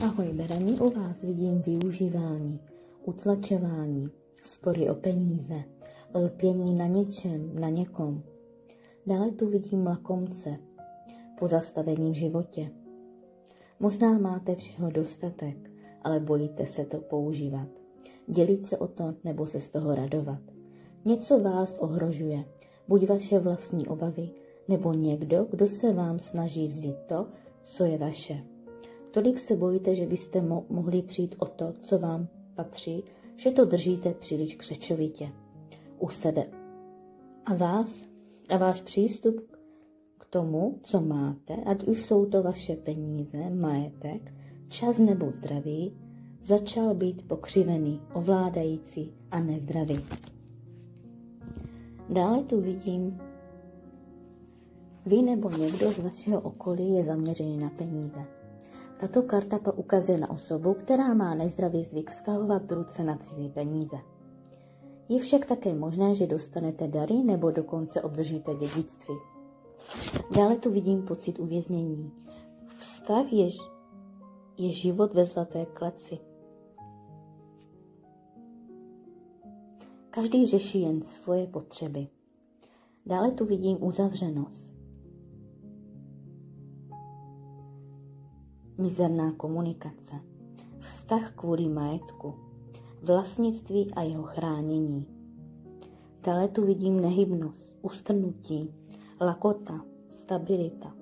Ahoj Berani, u vás vidím využívání, utlačování, spory o peníze, lpění na něčem, na někom. Dále tu vidím lakomce, pozastavení v životě. Možná máte všeho dostatek, ale bojíte se to používat. Dělit se o to nebo se z toho radovat. Něco vás ohrožuje, buď vaše vlastní obavy, nebo někdo, kdo se vám snaží vzít to, co je vaše. Tolik se bojíte, že byste mohli přijít o to, co vám patří, že to držíte příliš křečovitě u sebe. A váš přístup k tomu, co máte, ať už jsou to vaše peníze, majetek, čas nebo zdraví, začal být pokřivený, ovládající a nezdravý. Dále tu vidím, vy nebo někdo z vašeho okolí je zaměřený na peníze. Tato karta ukazuje na osobu, která má nezdravý zvyk vztahovat ruce na cizí peníze. Je však také možné, že dostanete dary nebo dokonce obdržíte dědictví. Dále tu vidím pocit uvěznění. Vztah je život ve zlaté kleci. Každý řeší jen svoje potřeby. Dále tu vidím uzavřenost. Mizerná komunikace, vztah kvůli majetku, vlastnictví a jeho chránění. Dále tu vidím nehybnost, ustrnutí, lakota, stabilita.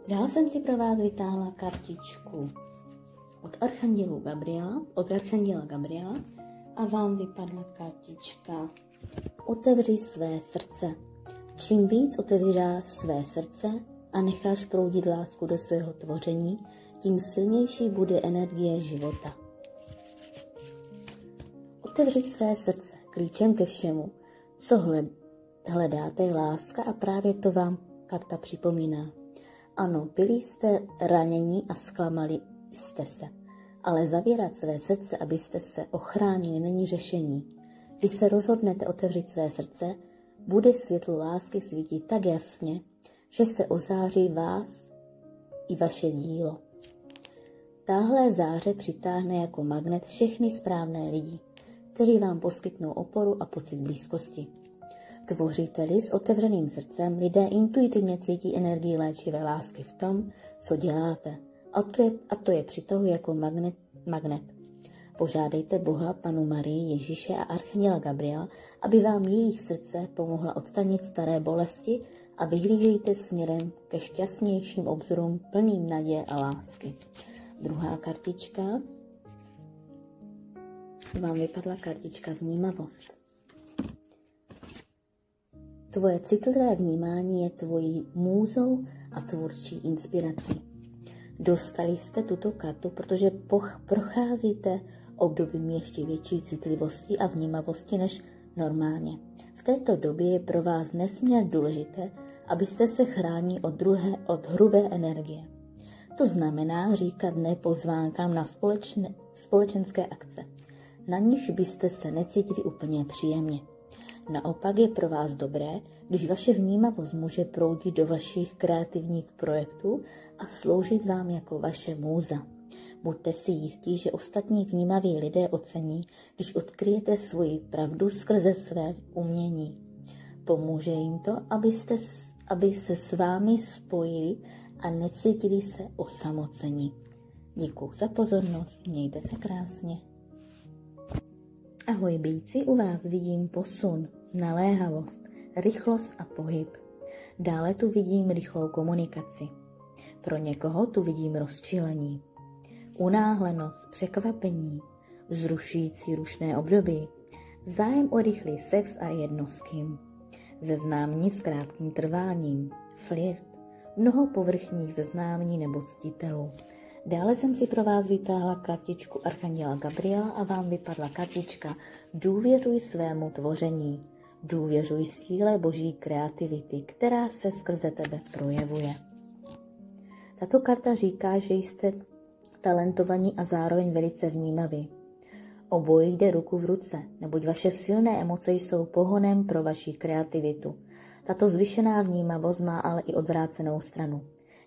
Dále jsem si pro vás vytáhla kartičku od Archanděla Gabriela a vám vypadla kartička Otevři své srdce. Čím víc otevíráš své srdce a necháš proudit lásku do svého tvoření, tím silnější bude energie života. Otevři své srdce, klíčem ke všemu, co hledáte, je láska a právě to vám karta připomíná. Ano, byli jste ranění a zklamali jste se, ale zavírat své srdce, abyste se ochránili, není řešení. Když se rozhodnete otevřít své srdce, bude světlo lásky svítit tak jasně, že se ozáří vás i vaše dílo. Táhle záře přitáhne jako magnet všechny správné lidi, kteří vám poskytnou oporu a pocit blízkosti. Tvoříte-li s otevřeným srdcem, lidé intuitivně cítí energii léčivé lásky v tom, co děláte, a to je přitahuje jako magnet. Požádejte Boha, Panu Marii, Ježíše a Archanděla Gabriela, aby vám jejich srdce pomohla odstranit staré bolesti a vyhlížejte směrem ke šťastnějším obzorům plným naděje a lásky. Druhá kartička. Vám vypadla kartička vnímavost. Tvoje citlivé vnímání je tvojí můzou a tvůrčí inspirací. Dostali jste tuto kartu, protože procházíte obdobím ještě větší citlivosti a vnímavosti než normálně. V této době je pro vás nesmírně důležité, abyste se chránili od hrubé energie. To znamená říkat ne pozvánkám na společenské akce, na nichž byste se necítili úplně příjemně. Naopak je pro vás dobré, když vaše vnímavost může proudit do vašich kreativních projektů a sloužit vám jako vaše můza. Buďte si jistí, že ostatní vnímaví lidé ocení, když odkryjete svoji pravdu skrze své umění. Pomůže jim to, aby se s vámi spojili a necítili se osamocení. Děkuji za pozornost, mějte se krásně. Ahoj býci, u vás vidím posun, naléhavost, rychlost a pohyb. Dále tu vidím rychlou komunikaci. Pro někoho tu vidím rozčilení, unáhlenost, překvapení, vzrušující rušné období, zájem o rychlý sex a jedno s kým, seznámení s krátkým trváním, flirt, mnoho povrchních seznámení nebo ctitelů. Dále jsem si pro vás vytáhla kartičku Archanděla Gabriela a vám vypadla kartička Důvěřuj svému tvoření, důvěřuj síle boží kreativity, která se skrze tebe projevuje. Tato karta říká, že jste talentovaní a zároveň velice vnímaví. Obojí jde ruku v ruce, neboť vaše silné emoce jsou pohonem pro vaši kreativitu. Tato zvyšená vnímavost má ale i odvrácenou stranu.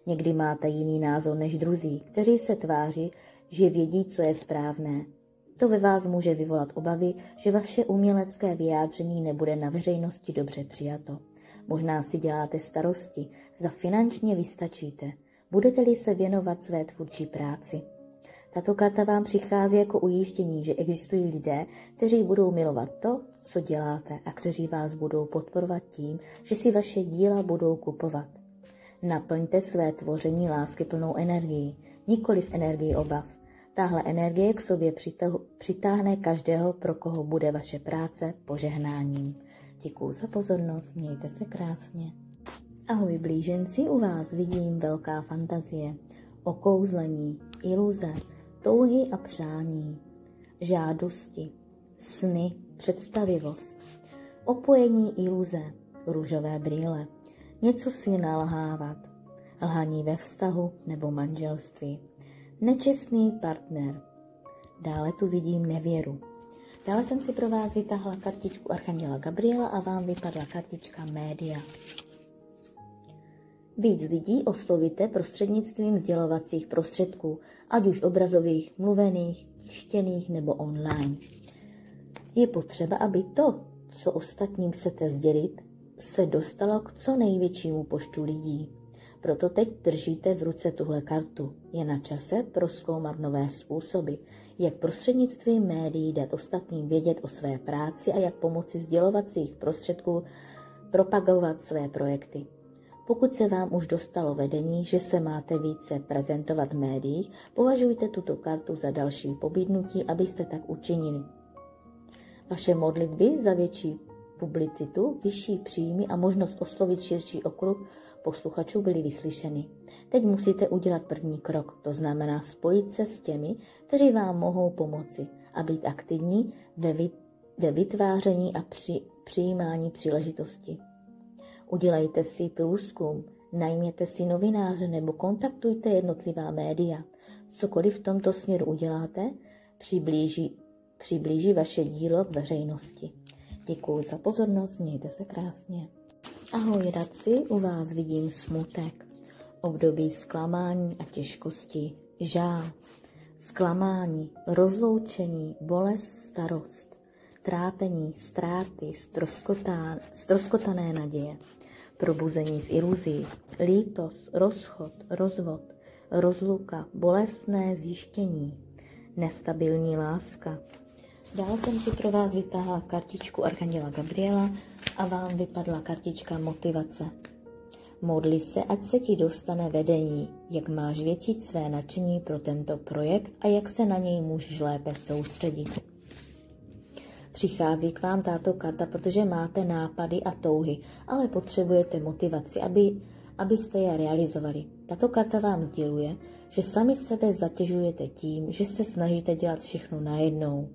Někdy máte jiný názor než druzí, kteří se tváří, že vědí, co je správné. To ve vás může vyvolat obavy, že vaše umělecké vyjádření nebude na veřejnosti dobře přijato. Možná si děláte starosti, zda finančně vystačíte. Budete-li se věnovat své tvůrčí práci. Tato karta vám přichází jako ujištění, že existují lidé, kteří budou milovat to, co děláte a kteří vás budou podporovat tím, že si vaše díla budou kupovat. Naplňte své tvoření láskyplnou energií, nikoliv energii obav. Tahle energie k sobě přitáhne každého, pro koho bude vaše práce požehnáním. Děkuju za pozornost, mějte se krásně. Ahoj blíženci, u vás vidím velká fantazie, okouzlení, iluze, touhy a přání, žádosti, sny, představivost, opojení iluze, růžové brýle, něco si nalhávat, lhaní ve vztahu nebo manželství, nečestný partner. Dále tu vidím nevěru. Dále jsem si pro vás vytáhla kartičku Archanděla Gabriela a vám vypadla kartička média. Víc lidí oslovíte prostřednictvím sdělovacích prostředků, ať už obrazových, mluvených, tištěných nebo online. Je potřeba, aby to, co ostatním chcete sdělit, se dostalo k co největšímu počtu lidí. Proto teď držíte v ruce tuhle kartu. Je na čase prozkoumat nové způsoby, jak prostřednictvím médií dát ostatním vědět o své práci a jak pomocí sdělovacích prostředků propagovat své projekty. Pokud se vám už dostalo vedení, že se máte více prezentovat v médiích, považujte tuto kartu za další pobídnutí, abyste tak učinili. Vaše modlitby za větší publicitu, vyšší příjmy a možnost oslovit širší okruh posluchačů byly vyslyšeny. Teď musíte udělat první krok, to znamená spojit se s těmi, kteří vám mohou pomoci a být aktivní ve vytváření a přijímání příležitosti. Udělejte si průzkum, najměte si novináře nebo kontaktujte jednotlivá média. Cokoliv v tomto směru uděláte, přiblíží vaše dílo k veřejnosti. Děkuji za pozornost, mějte se krásně. Ahoj radci, u vás vidím smutek, období zklamání a těžkosti, žál, zklamání, rozloučení, bolest, starost, trápení, ztráty, ztroskotané naděje, probuzení z iluzí, lítost, rozchod, rozvod, rozluka, bolestné zjištění, nestabilní láska. Dál jsem si pro vás vytáhla kartičku Archanděla Gabriela a vám vypadla kartička motivace. Modli se, ať se ti dostane vedení, jak máš většit své nadšení pro tento projekt a jak se na něj můžeš lépe soustředit. Přichází k vám tato karta, protože máte nápady a touhy, ale potřebujete motivaci, abyste je realizovali. Tato karta vám sděluje, že sami sebe zatěžujete tím, že se snažíte dělat všechno najednou.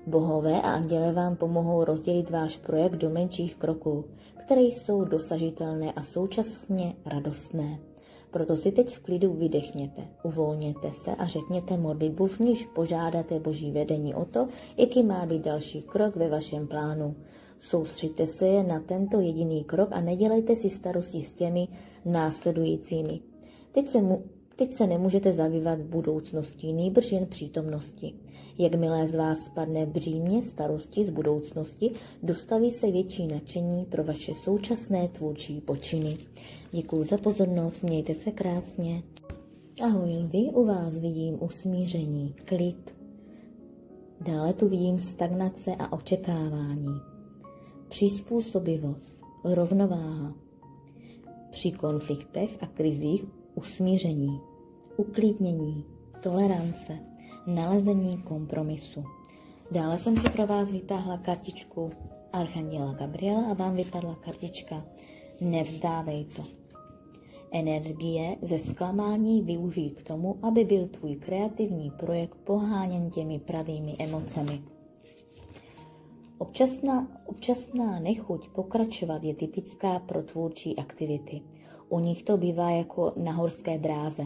Bohové a anděle vám pomohou rozdělit váš projekt do menších kroků, které jsou dosažitelné a současně radostné. Proto si teď v klidu vydechněte, uvolněte se a řekněte modlitbu, v níž požádáte Boží vedení o to, jaký má být další krok ve vašem plánu. Soustřeďte se na tento jediný krok a nedělejte si starosti s těmi následujícími. Teď se nemůžete zabývat budoucností, nýbrž jen přítomnosti. Jakmile z vás spadne břímě starosti z budoucnosti, dostaví se větší nadšení pro vaše současné tvůrčí počiny. Děkuji za pozornost, mějte se krásně. Ahoj lvi, u vás vidím usmíření, klid. Dále tu vidím stagnace a očekávání. Přizpůsobivost, rovnováha. Při konfliktech a krizích usmíření, uklidnění, tolerance, nalezení kompromisu. Dále jsem si pro vás vytáhla kartičku Archanděla Gabriela a vám vypadla kartička Nevzdávej to. Energie ze zklamání využij k tomu, aby byl tvůj kreativní projekt poháněn těmi pravými emocemi. Občasná nechuť pokračovat je typická pro tvůrčí aktivity. U nich to bývá jako na horské dráze.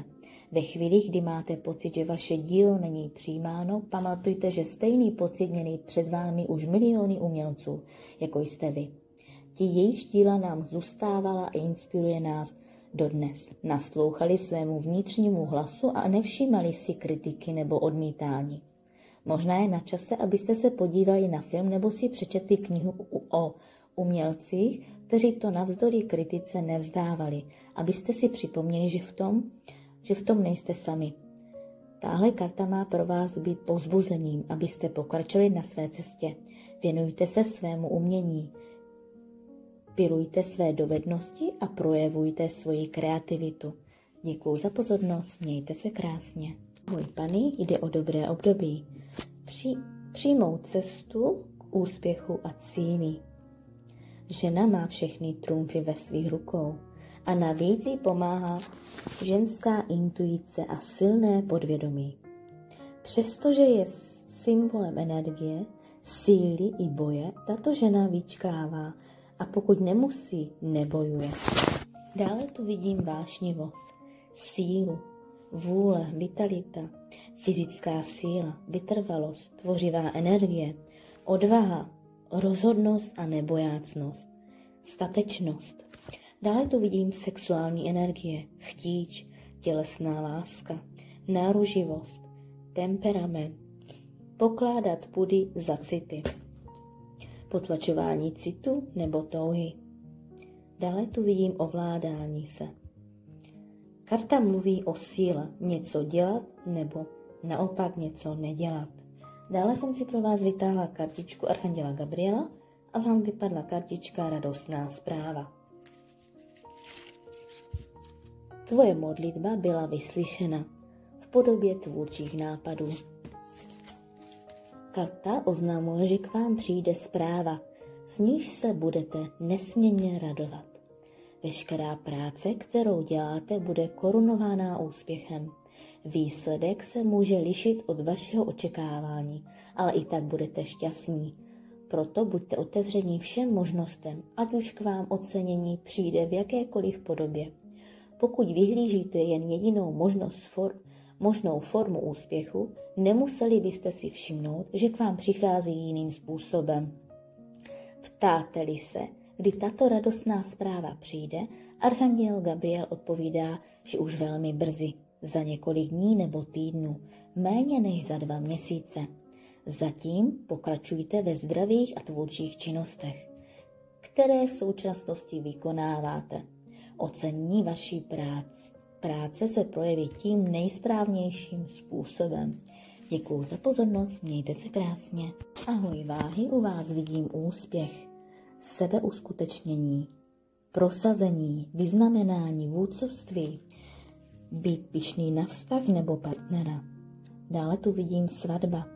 Ve chvílích, kdy máte pocit, že vaše dílo není přijímáno, pamatujte, že stejný pocit měli před vámi už miliony umělců, jako jste vy. Ti jejich díla nám zůstávala a inspiruje nás dodnes naslouchali svému vnitřnímu hlasu a nevšímali si kritiky nebo odmítání. Možná je na čase, abyste se podívali na film nebo si přečetli knihu o umělcích, kteří to navzdory kritice nevzdávali, abyste si připomněli, že v tom nejste sami. Tahle karta má pro vás být povzbuzením, abyste pokračovali na své cestě. Věnujte se svému umění, pilujte své dovednosti a projevujte svoji kreativitu. Děkuji za pozornost, mějte se krásně. Ahoj Pani, jde o dobré období. Přijmout cestu k úspěchu a cíli. Žena má všechny trumfy ve svých rukou a navíc jí pomáhá ženská intuice a silné podvědomí. Přestože je symbolem energie, síly i boje, tato žena vyčkává a pokud nemusí, nebojuje. Dále tu vidím vášnivost, sílu, vůle, vitalita, fyzická síla, vytrvalost, tvořivá energie, odvaha, rozhodnost a nebojácnost, statečnost. Dále tu vidím sexuální energie, chtíč, tělesná láska, náruživost, temperament, pokládat pudy za city, potlačování citu nebo touhy. Dále tu vidím ovládání se. Karta mluví o síle něco dělat nebo naopak něco nedělat. Dále jsem si pro vás vytáhla kartičku Archanděla Gabriela a vám vypadla kartička Radostná zpráva. Tvoje modlitba byla vyslyšena v podobě tvůrčích nápadů. Karta oznamuje, že k vám přijde zpráva, z níž se budete nesmírně radovat. Veškerá práce, kterou děláte, bude korunována úspěchem. Výsledek se může lišit od vašeho očekávání, ale i tak budete šťastní. Proto buďte otevření všem možnostem, ať už k vám ocenění přijde v jakékoliv podobě. Pokud vyhlížíte jen jedinou možnou formu úspěchu, nemuseli byste si všimnout, že k vám přichází jiným způsobem. Ptáte-li se, kdy tato radostná zpráva přijde, Archanděl Gabriel odpovídá, že už velmi brzy, za několik dní nebo týdnů, méně než za 2 měsíce. Zatím pokračujte ve zdravých a tvůrčích činnostech, které v současnosti vykonáváte. Ocenění vaší práce se projeví tím nejsprávnějším způsobem. Děkuji za pozornost, mějte se krásně. Ahoj váhy, u vás vidím úspěch, sebeuskutečnění, prosazení, vyznamenání, vůdcovství, být pyšný na vztah nebo partnera. Dále tu vidím svatba,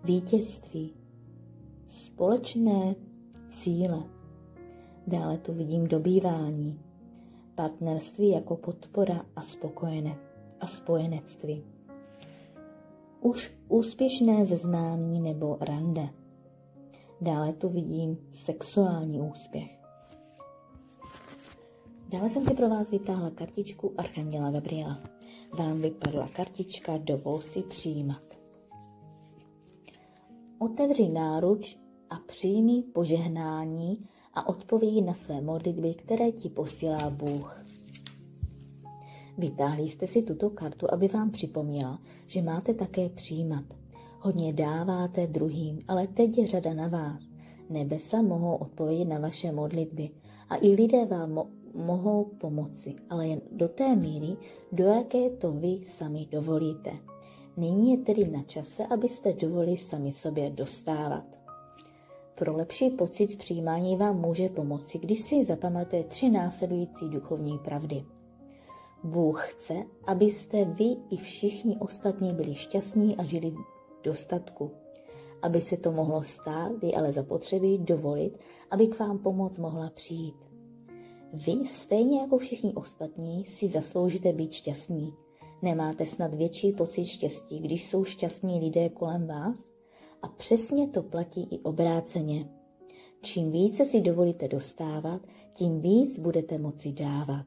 vítězství, společné cíle. Dále tu vidím dobývání, partnerství jako podpora a spojenectví. Už úspěšné seznámení nebo rande. Dále tu vidím sexuální úspěch. Dále jsem si pro vás vytáhla kartičku Archanděla Gabriela. Vám vypadla kartička Dovol si přijímat. Otevři náruč a přijmi požehnání a odpovědi na své modlitby, které ti posílá Bůh. Vytáhli jste si tuto kartu, aby vám připomněla, že máte také přijímat. Hodně dáváte druhým, ale teď je řada na vás. Nebesa mohou odpovědět na vaše modlitby a i lidé vám mohou pomoci, ale jen do té míry, do jaké to vy sami dovolíte. Nyní je tedy na čase, abyste dovolili sami sobě dostávat. Pro lepší pocit z přijímání vám může pomoci, když si zapamatuje 3 následující duchovní pravdy. Bůh chce, abyste vy i všichni ostatní byli šťastní a žili v dostatku. Aby se to mohlo stát, je ale zapotřebí dovolit, aby k vám pomoc mohla přijít. Vy, stejně jako všichni ostatní, si zasloužíte být šťastní. Nemáte snad větší pocit štěstí, když jsou šťastní lidé kolem vás? A přesně to platí i obráceně. Čím více si dovolíte dostávat, tím víc budete moci dávat.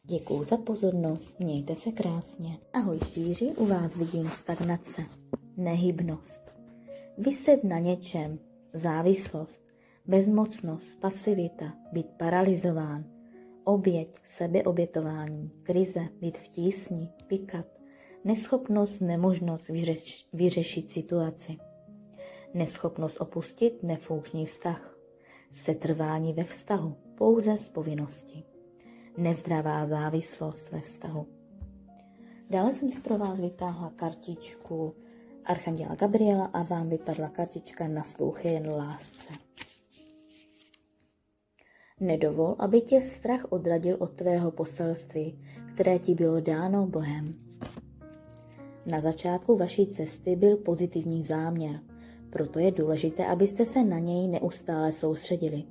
Děkuji za pozornost, mějte se krásně. Ahoj štíři, u vás vidím stagnace, nehybnost, vyset na něčem, závislost, bezmocnost, pasivita, být paralyzován, oběť, sebeobětování, krize, být v tísni, pikat, neschopnost, nemožnost vyřešit situaci, neschopnost opustit nefunkční vztah, setrvání ve vztahu pouze z povinnosti, nezdravá závislost ve vztahu. Dále jsem si pro vás vytáhla kartičku Archanděla Gabriela a vám vypadla kartička Naslouchej jen lásce. Nedovol, aby tě strach odradil od tvého poselství, které ti bylo dáno Bohem. Na začátku vaší cesty byl pozitivní záměr, proto je důležité, abyste se na něj neustále soustředili,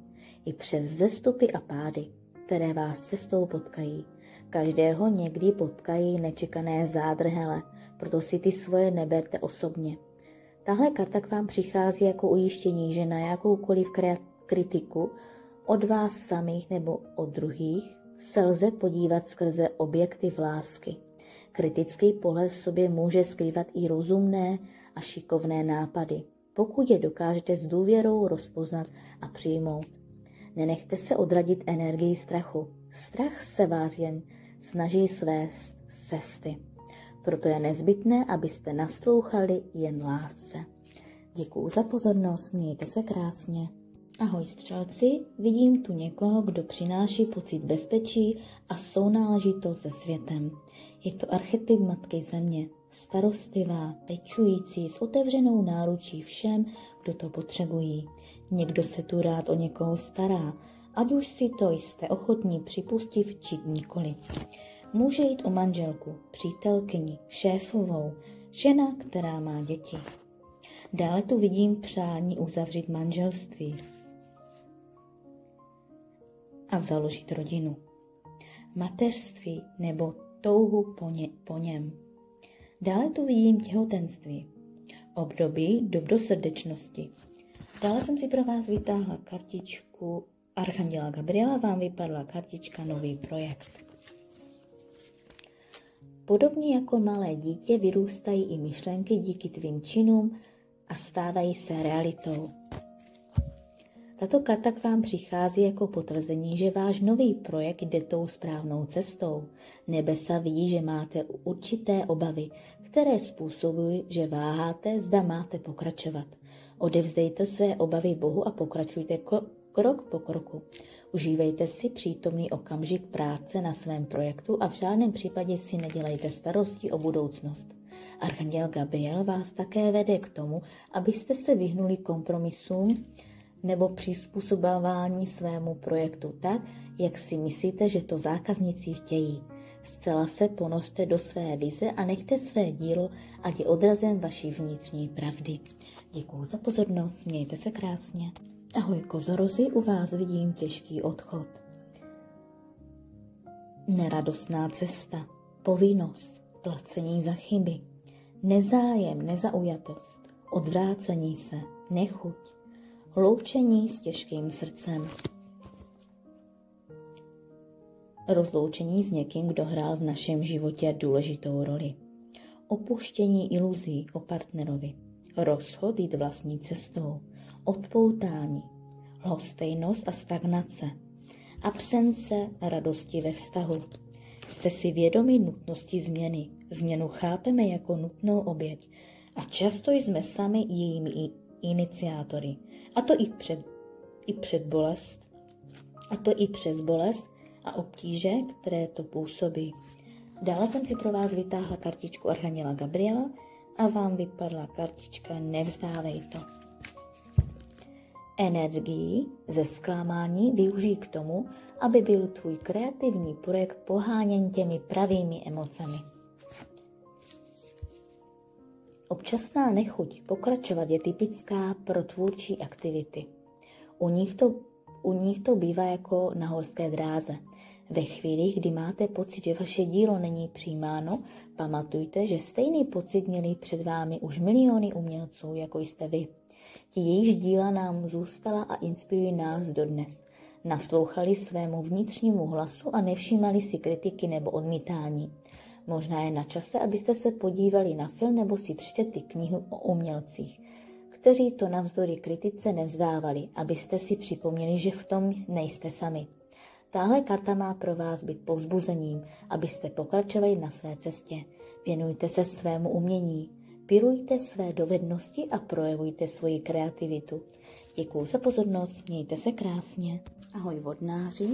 i přes vzestupy a pády, které vás cestou potkají. Každého někdy potkají nečekané zádrhele, proto si ty svoje neberte osobně. Tahle karta k vám přichází jako ujištění, že na jakoukoliv kritiku od vás samých nebo od druhých se lze podívat skrze objektiv lásky. Kritický pohled v sobě může skrývat i rozumné a šikovné nápady, pokud je dokážete s důvěrou rozpoznat a přijmout. Nenechte se odradit energií strachu. Strach se vás jen snaží svést z cesty. Proto je nezbytné, abyste naslouchali jen lásce. Děkuju za pozornost, mějte se krásně. Ahoj střelci, vidím tu někoho, kdo přináší pocit bezpečí a sounáležitost se světem. Je to archetyp Matky Země, starostlivá, pečující, s otevřenou náručí všem, kdo to potřebují. Někdo se tu rád o někoho stará, ať už si to jste ochotní připustit či nikoli. Může jít o manželku, přítelkyni, šéfovou, žena, která má děti. Dále tu vidím přání uzavřít manželství a založit rodinu, mateřství nebo touhu po něm. Dále tu vidím těhotenství, období dobrosrdečnosti. Dále jsem si pro vás vytáhla kartičku Archanděla Gabriela, vám vypadla kartička Nový projekt. Podobně jako malé dítě vyrůstají i myšlenky díky tvým činům a stávají se realitou. Tato karta k vám přichází jako potvrzení, že váš nový projekt jde tou správnou cestou. Nebesa vidí, že máte určité obavy, které způsobují, že váháte, zda máte pokračovat. Odevzdejte své obavy Bohu a pokračujte krok po kroku. Užívejte si přítomný okamžik práce na svém projektu a v žádném případě si nedělejte starosti o budoucnost. Archanděl Gabriel vás také vede k tomu, abyste se vyhnuli kompromisům nebo přizpůsobování svému projektu tak, jak si myslíte, že to zákazníci chtějí. Zcela se ponořte do své vize a nechte své dílo, ať je odrazem vaší vnitřní pravdy. Děkuju za pozornost, mějte se krásně. Ahoj kozorozi, u vás vidím těžký odchod. Neradostná cesta, povinnost, placení za chyby, nezájem, nezaujatost, odvrácení se, nechuť, loučení s těžkým srdcem. Rozloučení s někým, kdo hrál v našem životě důležitou roli. Opuštění iluzí o partnerovi. Rozchod jít vlastní cestou. Odpoutání. Lhostejnost a stagnace. Absence radosti ve vztahu. Jste si vědomi nutnosti změny. Změnu chápeme jako nutnou oběť. A často jsme sami jejími iniciátory. A to i přes bolest a obtíže, které to působí. Dále jsem si pro vás vytáhla kartičku Archanděla Gabriela a vám vypadla kartička Nevzdávej to. Energii ze zklamání využij k tomu, aby byl tvůj kreativní projekt poháněn těmi pravými emocemi. Občasná nechuť pokračovat je typická pro tvůrčí aktivity. U nich to bývá jako na horské dráze. Ve chvíli, kdy máte pocit, že vaše dílo není přijímáno, pamatujte, že stejný pocit měli před vámi už miliony umělců, jako jste vy. Ti jejichž díla nám zůstala a inspirují nás dodnes. Naslouchali svému vnitřnímu hlasu a nevšímali si kritiky nebo odmítání. Možná je na čase, abyste se podívali na film nebo si přečetli knihu o umělcích, kteří to navzdory kritice nevzdávali, abyste si připomněli, že v tom nejste sami. Tahle karta má pro vás být povzbuzením, abyste pokračovali na své cestě. Věnujte se svému umění, pirujte své dovednosti a projevujte svoji kreativitu. Děkuji za pozornost, mějte se krásně. Ahoj vodnáři,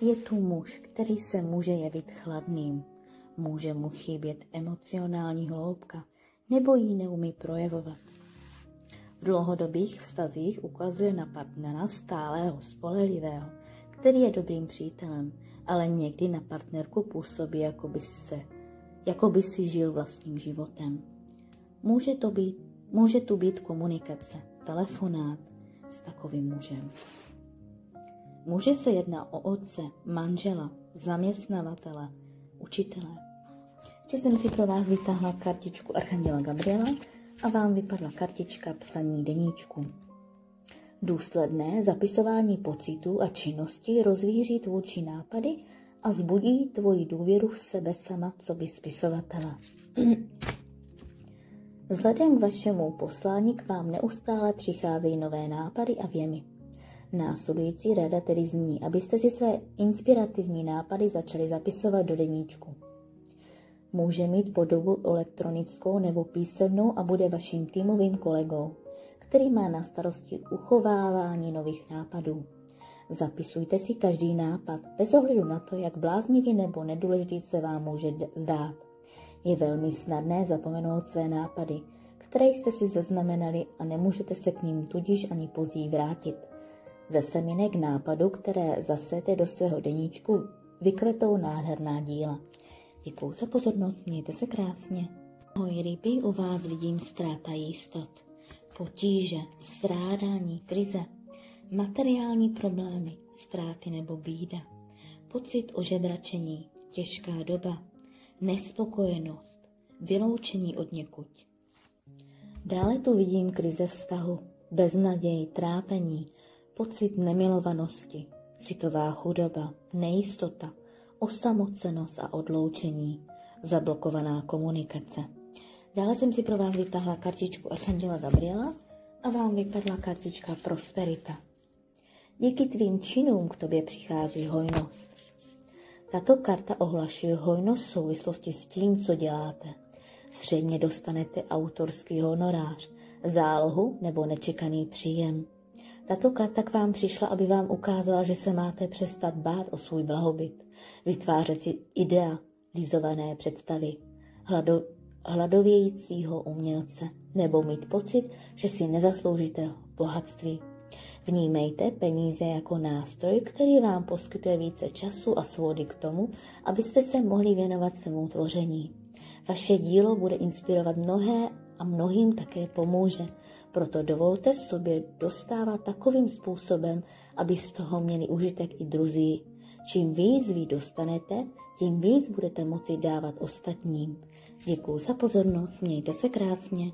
je tu muž, který se může jevit chladným. Může mu chybět emocionální hloubka, nebo ji neumí projevovat. V dlouhodobých vztazích ukazuje na partnera stálého, spolehlivého, který je dobrým přítelem, ale někdy na partnerku působí, jako by si žil vlastním životem. Může tu být komunikace, telefonát s takovým mužem. Může se jednat o otce, manžela, zaměstnavatele, učitele. Ještě jsem si pro vás vytáhla kartičku Archanděla Gabriela a vám vypadla kartička psaní deníčku. Důsledné zapisování pocitů a činností rozvíří tvůrčí nápady a zbudí tvoji důvěru v sebe sama coby spisovatele. Vzhledem k vašemu poslání k vám neustále přicházejí nové nápady a vjemy. Následující rada tedy zní, abyste si své inspirativní nápady začali zapisovat do deníčku. Může mít podobu elektronickou nebo písemnou a bude vaším týmovým kolegou, který má na starosti uchovávání nových nápadů. Zapisujte si každý nápad, bez ohledu na to, jak bláznivý nebo nedůležitý se vám může zdát. Je velmi snadné zapomenout své nápady, které jste si zaznamenali a nemůžete se k ním tudíž ani později vrátit. Ze semínek nápadu, které zasejete do svého deníčku, vykvetou nádherná díla. Děkuji za pozornost, mějte se krásně. Ahoj ryby, u vás vidím ztráta jistot, potíže, strádání, krize, materiální problémy, ztráty nebo bída, pocit ožebračení, těžká doba, nespokojenost, vyloučení od někud. Dále tu vidím krize vztahu, beznaděj, trápení, pocit nemilovanosti, citová chudoba, nejistota, osamocenost a odloučení, zablokovaná komunikace. Dále jsem si pro vás vytáhla kartičku Archanděla Gabriela a vám vypadla kartička Prosperita. Díky tvým činům k tobě přichází hojnost. Tato karta ohlašuje hojnost v souvislosti s tím, co děláte. Zřejmě dostanete autorský honorář, zálohu nebo nečekaný příjem. Tato karta k vám přišla, aby vám ukázala, že se máte přestat bát o svůj blahobyt, vytvářet si idealizované představy, hladovějícího umělce, nebo mít pocit, že si nezasloužíte bohatství. Vnímejte peníze jako nástroj, který vám poskytuje více času a svobody k tomu, abyste se mohli věnovat svému tvoření. Vaše dílo bude inspirovat mnohé a mnohým také pomůže. Proto dovolte sobě dostávat takovým způsobem, aby z toho měli užitek i druzí. Čím víc vy dostanete, tím víc budete moci dávat ostatním. Děkuji za pozornost, mějte se krásně.